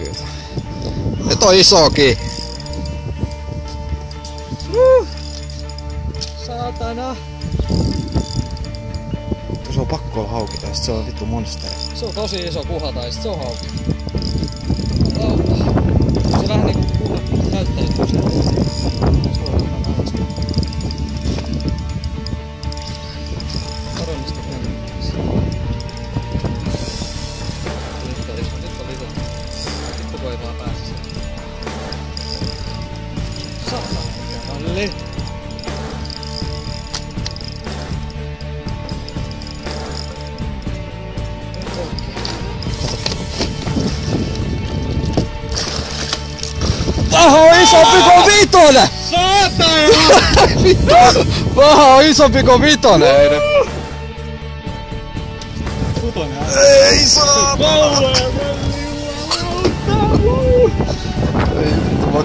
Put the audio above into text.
kyllä. Ja toi isokin. Saatana. Se on pakko olla hauki tai sit se on vittu monsteri. Se on tosi iso kuha tai sit se on hauki. Se vähän niinku kuha näyttäytyy sen. Paremmista käännöksiä. Nyt on iso. Vittu kun ei vaan pääse sieltä. Saatana. Kalli. Vaha on isompi kuin vitonen! Saatana! Vittu! Vaha on isompi kuin vitonen! Kutonen. Ei saa! Ei vittu, mä